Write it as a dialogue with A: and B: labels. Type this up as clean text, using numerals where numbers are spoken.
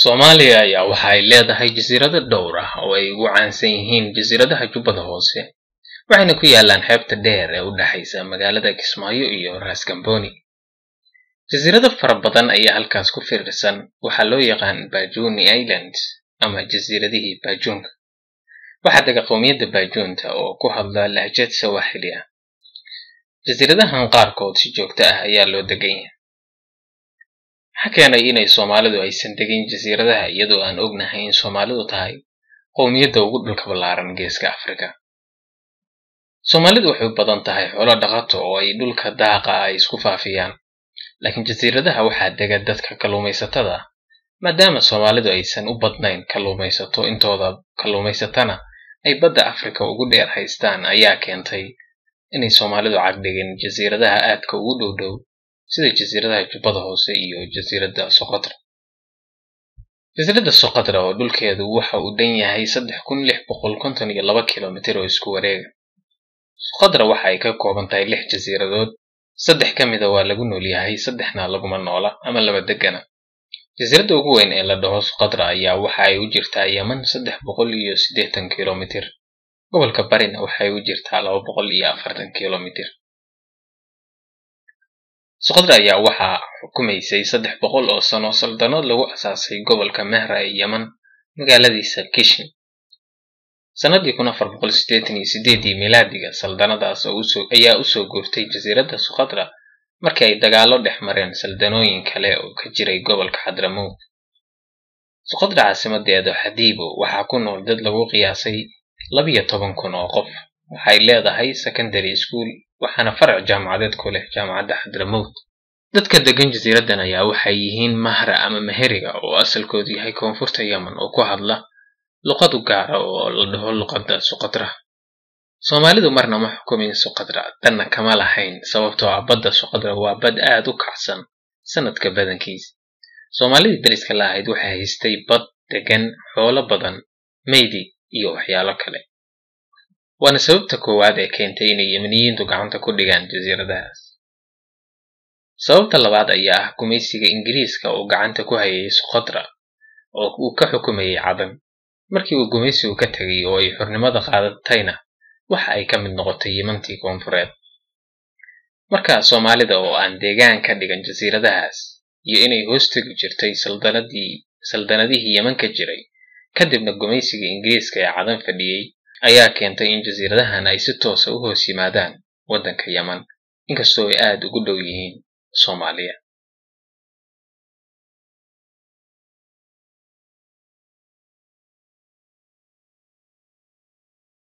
A: Soomaaliya ayaa waxa ay leedahay jasiirado dhowr ah oo ay ugu caansan yihiin jasiiradaha Jubbada Hoose, waxayna ku yaalaan xeebta dheer ee u dhaxaysa magaalada Kismaayo iyo Ras Kamboni. Jasiirado fara badan ayaa halkaas ku firirsan, waxaa loo yaqaan Bajuni Islands ama jasiiradihii Bajunka. Waxaa dega qowmiyadda Bajunta oo ku hadla lahjad Sawaaxili ah. Jasiiradahan qaarkood si joogto ah ayaa loo degan yahay. Waxa keenay inay Soomaalidu aysan degin jasiiradaha iyadoo aan ognahay in Soomaalidu tahay qowmiyadda ugu dhulka ballaaran Geeska Afrika. Soomaalidu waxay u badan tahay xoolo dhaqato oo ay dhulka daaqa ay isku faafiyaan, laakiin jasiiradaha waxaa dega dadka kalluumaysatada ah. Maadaama Soomaalidu aysan u badnayn kalluumaysato, intooda kalluumaysatana ay badda Afrika ugu dheer haystaan, ayaa keentay inay Soomaalidu cagdhigin jasiiradaha aadka ugu dhow sida jasiiradaha Jubbada Hoose iyo jasiiradda Socotra. Jasiiradda Socotra oo dhulkeedu waxa uu dhan yahay 3652 kiiloomitir oo isku wareega. Socotra waxa ay ka kooban tahay 6 jasiiradood, 3 ka mid ah waa lagu nool yahay, 3na laguma noola ama laba degana. Jasiiradda ugu weyn ee la dhaho Socotra ayaa waxa ay u jirtaa Yemen 380 kiiloomitir. Gobolka Barina waxa ay u jirtaa 240 kiiloomitir. Socotra ayaa waxaa xukumaysay 300 oo sano saldanad lagu asaasay gobolka Mehra ee Yemen, magaaladiisa Kishin. Sanadii 1488 miilaadiga, saldanadaas ayaa u soo guurtay jasiiradda Socotra markii ay dagaallo dhex mareen saldanooyin kale oo ka jiray gobolka Hadramaut. Socotra caasimadeeda Hadibo waxaa ku nool dad lagu qiyaasay 12,000 oo qof. Waxay leedahay secondary school, waxaana farac jaamacadeed ku leh jaamacadda Hadramaut. Dadka degan jasiiraddan ayaa waxay yihiin Mahra ama Maheriga oo asalkoodu yahay koonfurta Yemen oo ku hadla luqad u gaar ah oo la dhaho luqadda Socotra. Soomaalidu marna ma xukumin Socotra, tanna kama lahayn sababtoo ah badda Socotra waa bad aad u kacsan sanadka badankiis. Soomaalidii dariska la ahayd waxay haystay bad degan, xoolo badan, meydi iyo waxyaalo kale. Waana sababta koowaad ee keentay inay Yemeniyiintu gacanta ku dhigaan jasiiradahaas. Sababta labaad ayaa ah gumaysiga Ingiriiska oo gacanta ku hayay Socotra oo uu ka xukumayay Cadan. Markii uu gumaysigu ka tagay oo ay xornimada qaadatayna, waxa ay ka mid noqotay Yementii koonfureed. Marka Soomaalida oo aan deegaan ka dhigan jasiiradahaas iyo inay hoos tagi jirtay saldanadihii Yemen ka jiray, kadibna gumaysiga Ingiriiska ee Cadan fadhiyay ayaa keentay in jasiiradahan ay si toos ah u hoos yimaadaan waddanka Yemen, inkastoo ay aad ugu dhow yihiin Soomaaliya.